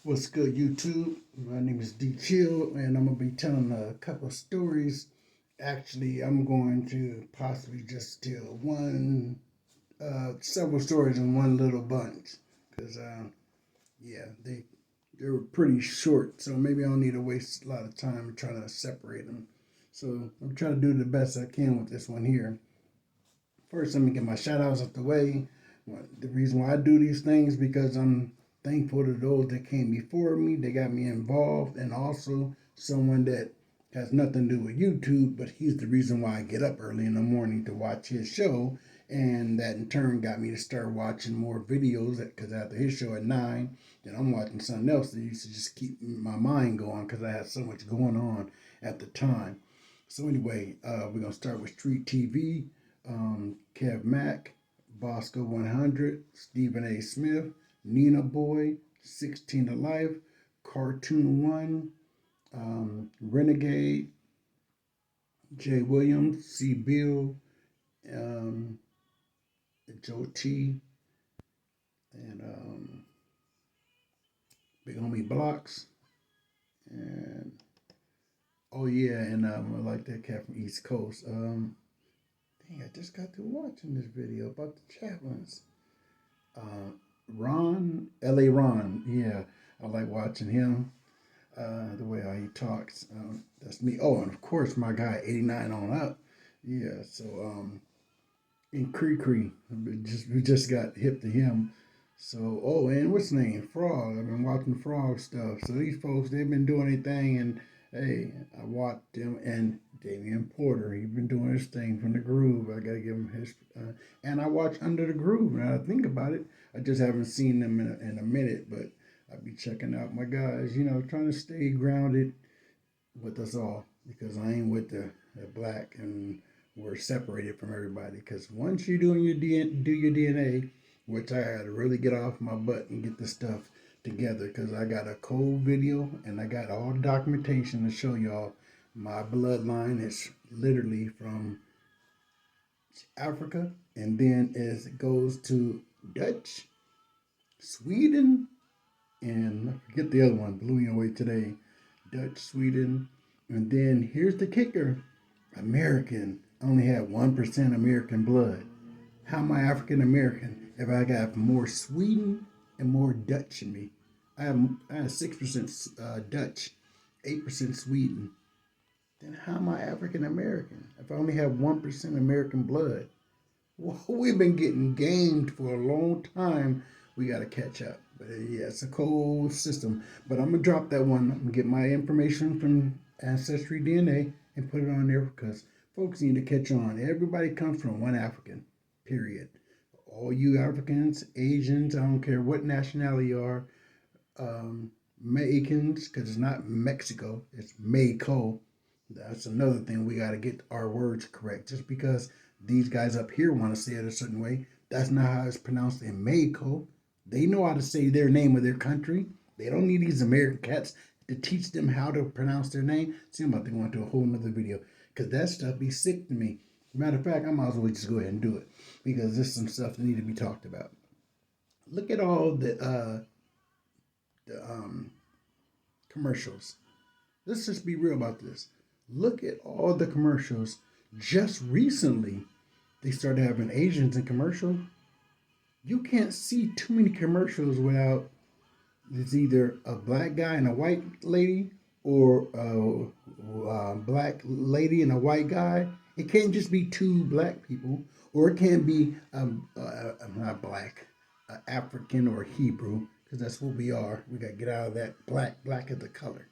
What's good, YouTube? My name is D Chill, and I'm gonna be telling a couple of stories. Actually, I'm going to possibly just tell several stories in one little bunch, because yeah, they're pretty short, so maybe I don't need to waste a lot of time trying to separate them. So I'm trying to do the best I can with this one here. First, let me get my shout outs out the way. The reason why I do these things because I'm thankful to those that came before me, they got me involved, and also someone that has nothing to do with YouTube, but he's the reason why I get up early in the morning to watch his show, and that in turn got me to start watching more videos because after his show at 9, then I'm watching something else that used to just keep my mind going because I had so much going on at the time. So anyway, we're gonna start with Street TV, Kev Mack, Bosco 100, Stephen A. Smith, Nina Boy, 16 to Life, Cartoon One, Renegade, Jay Williams, C. Bill, um, Joe T, and Big Homie Blocks, and oh yeah, and I like that cat from East Coast. Dang, I just got through watching this video about the Chaplins. Uh, Ron, L.A. Ron, yeah, I like watching him. The way how he talks, that's me. Oh, and of course my guy 89 on up. Yeah, so in Cree Cree, we just got hip to him. So and what's his name? Frog. I've been watching Frog stuff. So these folks they've been doing their thing, and hey, I watched them and Damian Porter. He's been doing his thing from the Groove. I gotta give him his. And I watch Under the Groove. Now I think about it, I just haven't seen them in a minute, but I'll be checking out my guys. Trying to stay grounded with us all because I ain't with the black and we're separated from everybody. Because once you do your DNA, which I had to really get off my butt and get this stuff together because I got a cold video and I got all the documentation to show y'all. My bloodline is literally from Africa, and then as it goes to Dutch, Sweden, and I forget the other one, blew me away today. Dutch, Sweden, and then here's the kicker: American. I only have 1% American blood. How am I African American if I got more Sweden and more Dutch in me? I have 6% Dutch, 8% Sweden. Then how am I African American if I only have 1% American blood? Well, we've been getting gamed for a long time. We got to catch up. But yeah, it's a cold system. But I'm going to drop that one. I'm going to get my information from Ancestry DNA and put it on there because folks need to catch on. Everybody comes from one African, period. All you Africans, Asians, I don't care what nationality you are, Mexicans, because it's not Mexico, it's Mexico. That's another thing we got to get our words correct. Just because these guys up here want to say it a certain way, that's not how it's pronounced in Mexico. They know how to say their name of their country. They don't need these American cats to teach them how to pronounce their name. See, I'm about to go into a whole nother video because that stuff be sick to me. Matter of fact, I might as well just go ahead and do it because there's some stuff that need to be talked about. Look at all the commercials. Let's just be real about this. Look at all the commercials. Just recently, they started having Asians in commercial. You can't see too many commercials without it's either a black guy and a white lady or a black lady and a white guy. It can't just be two black people, or it can't be not black, African or Hebrew, because that's what we are. We got to get out of that black. Black is the color.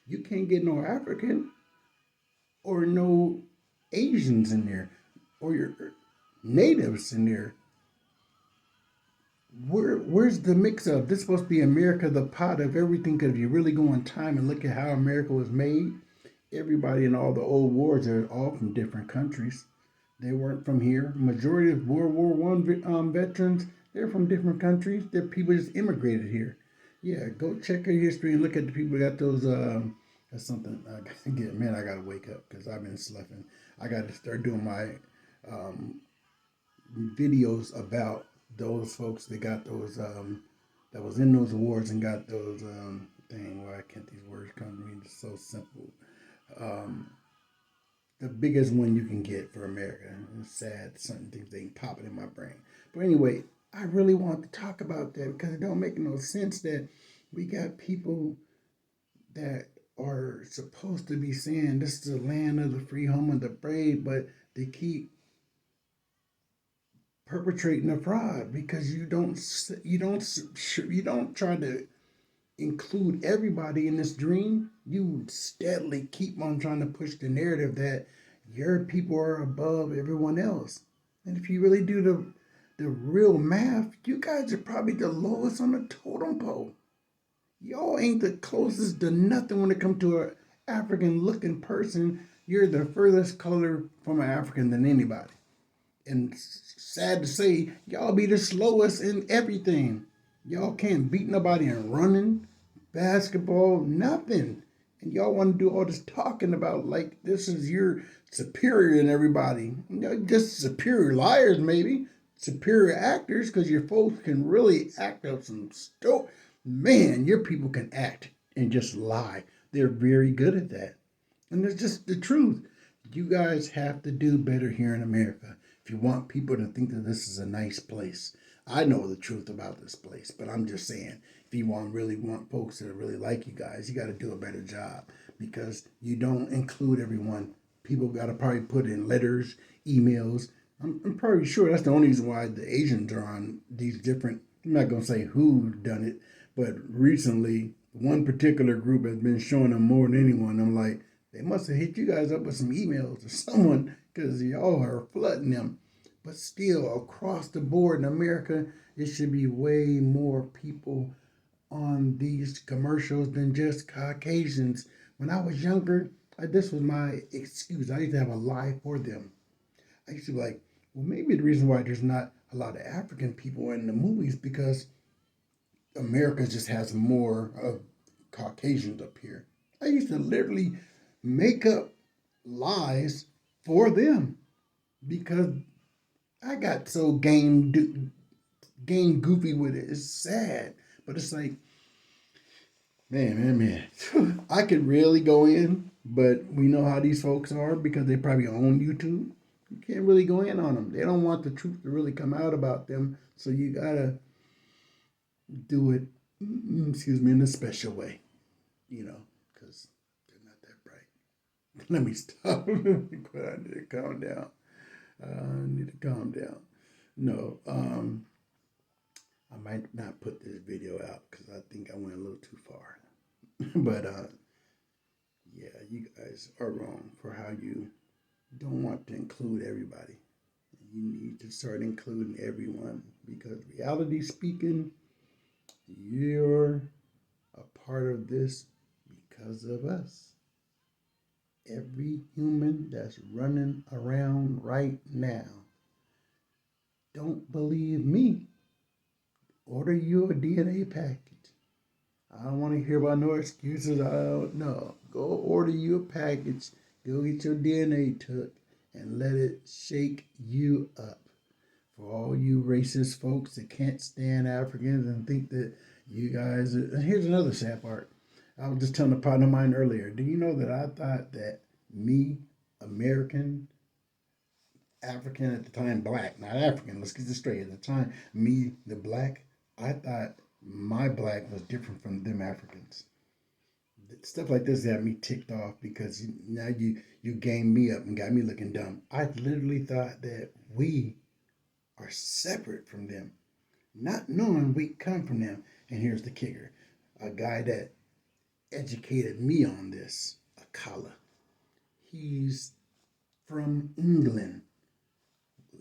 You can't get no African or no Asians in there or your natives in there. Where's the mix of this? Supposed to be America, the pot of everything? Because if you really go in time and look at how America was made, everybody in all the old wars are all from different countries. They weren't from here. Majority of World War One veterans, they're from different countries. They're people just immigrated here. Yeah, go check your history and look at the people that got those. That's something I gotta get. Man, I gotta wake up because I've been sloughing. I got to start doing my videos about those folks that got those that was in those awards and got those thing. Why can't these words come to me? It's so simple. Um, the biggest one you can get for America. It's sad. Certain things ain't popping in my brain. But anyway, I really want to talk about that because it don't make no sense that we got people that are supposed to be saying this is the land of the free, home of the brave, but they keep perpetrating a fraud because you don't try to include everybody in this dream. You steadily keep on trying to push the narrative that your people are above everyone else. And if you really do the real math, you guys are probably the lowest on the totem pole. Y'all ain't the closest to nothing when it comes to an African looking person. You're the furthest color from an African than anybody. And sad to say, y'all be the slowest in everything. Y'all can't beat nobody in running, basketball, nothing. And y'all want to do all this talking about like this is your superior in everybody. Just superior liars, maybe. Superior actors, because your folks can really act up some stuff. Man, your people can act and just lie. They're very good at that. And it's just the truth. You guys have to do better here in America if you want people to think that this is a nice place. I know the truth about this place, but I'm just saying, if you really want folks to really like you guys, you got to do a better job because you don't include everyone. People got to probably put in letters, emails. I'm probably sure that's the only reason why the Asians are on these different. I'm not gonna say who done it, but recently one particular group has been showing them more than anyone. I'm like, they must have hit you guys up with some emails or someone because y'all are flooding them. But still, across the board in America, it should be way more people on these commercials than just Caucasians. When I was younger, this was my excuse. I used to have a lie for them. I used to be like, well, maybe the reason why there's not a lot of African people in the movies because America just has more of Caucasians up here. I used to literally make up lies for them because I got so game goofy with it. It's sad, but it's like, man. I could really go in, but we know how these folks are because they probably own YouTube. You can't really go in on them. They don't want the truth to really come out about them, so you gotta do it. Excuse me, in a special way, because they're not that bright. Let me stop. I need to calm down. I need to calm down. No, I might not put this video out because I think I went a little too far. But yeah, you guys are wrong for how you don't want to include everybody. You need to start including everyone because reality speaking, you're a part of this because of us. Every human that's running around right now, don't believe me. Order you a DNA package. I don't want to hear about no excuses. I don't know. Go order you a package. Go get your DNA took and let it shake you up. For all you racist folks that can't stand Africans and think that you guys. And here's another sad part. I was just telling a partner of mine earlier. Do you know that I thought that me, American, African at the time, black, not African, let's get this straight. At the time, me, the black, I thought my black was different from them Africans. Stuff like this got me ticked off because now you game me up and got me looking dumb. I literally thought that we are separate from them, not knowing we come from them. And here's the kicker: a guy that educated me on this, Akala. He's from England.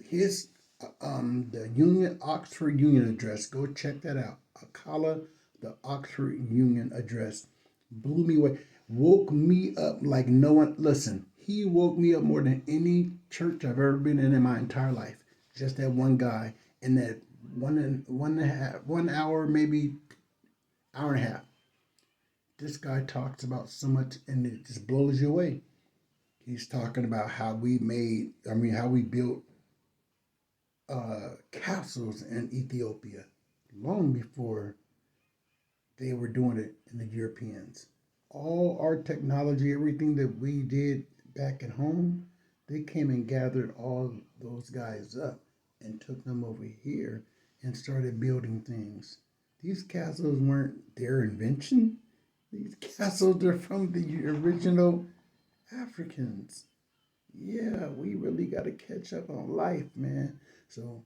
His the Union Oxford Union address. Go check that out. Akala, the Oxford Union address, blew me away. Woke me up like no one. Listen, he woke me up more than any church I've ever been in my entire life. Just that one guy in that one and a half, 1 hour, maybe hour and a half. This guy talks about so much, and it just blows you away. He's talking about how we built castles in Ethiopia long before they were doing it in the Europeans. All our technology, everything that we did back at home, they came and gathered all those guys up and took them over here and started building things. These castles weren't their invention. These castles are from the original Africans. Yeah, we really got to catch up on life, man. So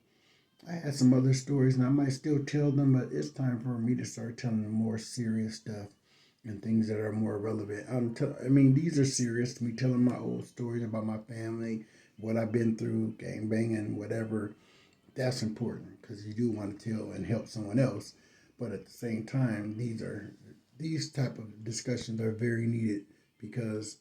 I had some other stories, and I might still tell them, but it's time for me to start telling them more serious stuff and things that are more relevant. I mean, these are serious. Me telling my old stories about my family, what I've been through, gang banging, whatever. That's important because you do want to tell and help someone else. But at the same time, these type of discussions are very needed because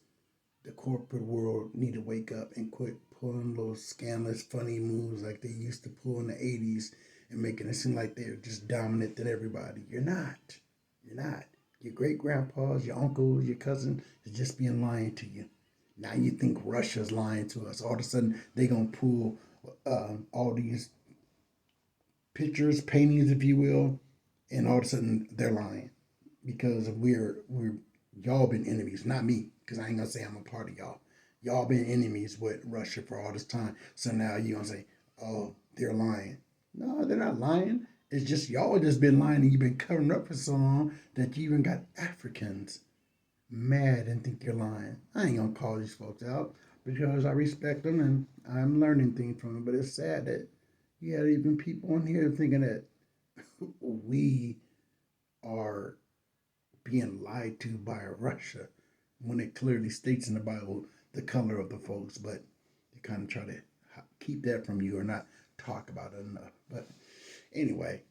the corporate world need to wake up and quit pulling those scandalous, funny moves like they used to pull in the 80s and making it seem like they're just dominant than everybody. You're not. You're not. Your great grandpas, your uncles, your cousin is just being lying to you. Now you think Russia's lying to us. All of a sudden, they going to pull all these pictures, paintings, if you will, and all of a sudden they're lying because we're y'all been enemies, not me, because I ain't gonna say I'm a part of y'all. Y'all been enemies with Russia for all this time. So now you gonna say, oh, they're lying. No, they're not lying. It's just y'all just been lying and you've been covering up for so long that you even got Africans mad and think you're lying. I ain't gonna call these folks out because I respect them and I'm learning things from them. But it's sad that you had even people on here thinking that we are being lied to by Russia when it clearly states in the Bible the color of the folks, but they kind of try to keep that from you or not talk about it enough. But anyway,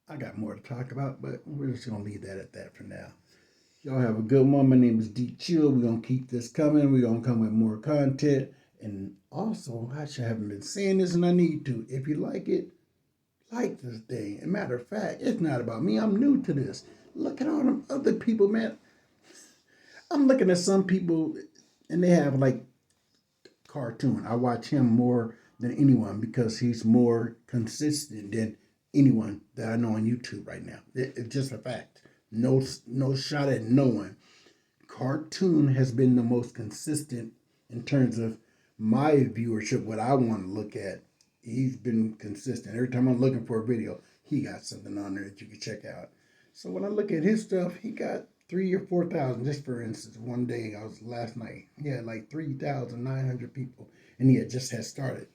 I got more to talk about, but we're just going to leave that at that for now. Y'all have a good one. My name is D Chill. We're going to keep this coming. We're going to come with more content. And also, I haven't been saying this and I need to. If you like this thing. And matter of fact, it's not about me. I'm new to this. Look at all them other people, man. I'm looking at some people and they have like cartoon. I watch him more than anyone because he's more consistent than anyone that I know on YouTube right now. It's just a fact. No shot at no one. Cartoon has been the most consistent in terms of my viewership, what I want to look at. He's been consistent. Every time I'm looking for a video, he got something on there that you can check out. So when I look at his stuff, he got 3,000 or 4,000. Just for instance, one day last night, he had like 3,900 people, and he had started.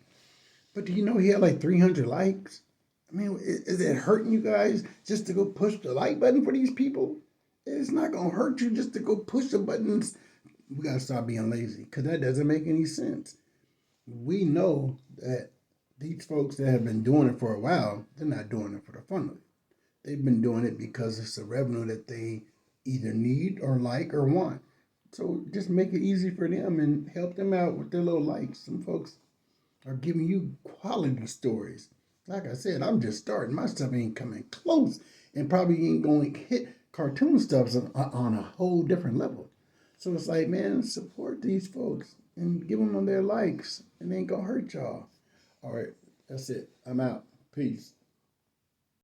But do you know he had like 300 likes? I mean, is it hurting you guys just to go push the like button for these people? It's not gonna hurt you just to go push the buttons. We gotta stop being lazy because that doesn't make any sense. We know that these folks that have been doing it for a while, they're not doing it for the fun of it. They've been doing it because it's a revenue that they either need or like or want. So just make it easy for them and help them out with their little likes. Some folks are giving you quality stories. Like I said, I'm just starting. My stuff ain't coming close and probably ain't going to hit cartoon stuff on a whole different level. So it's like, man, support these folks and give them their likes. And it ain't going to hurt y'all. All right, that's it. I'm out. Peace.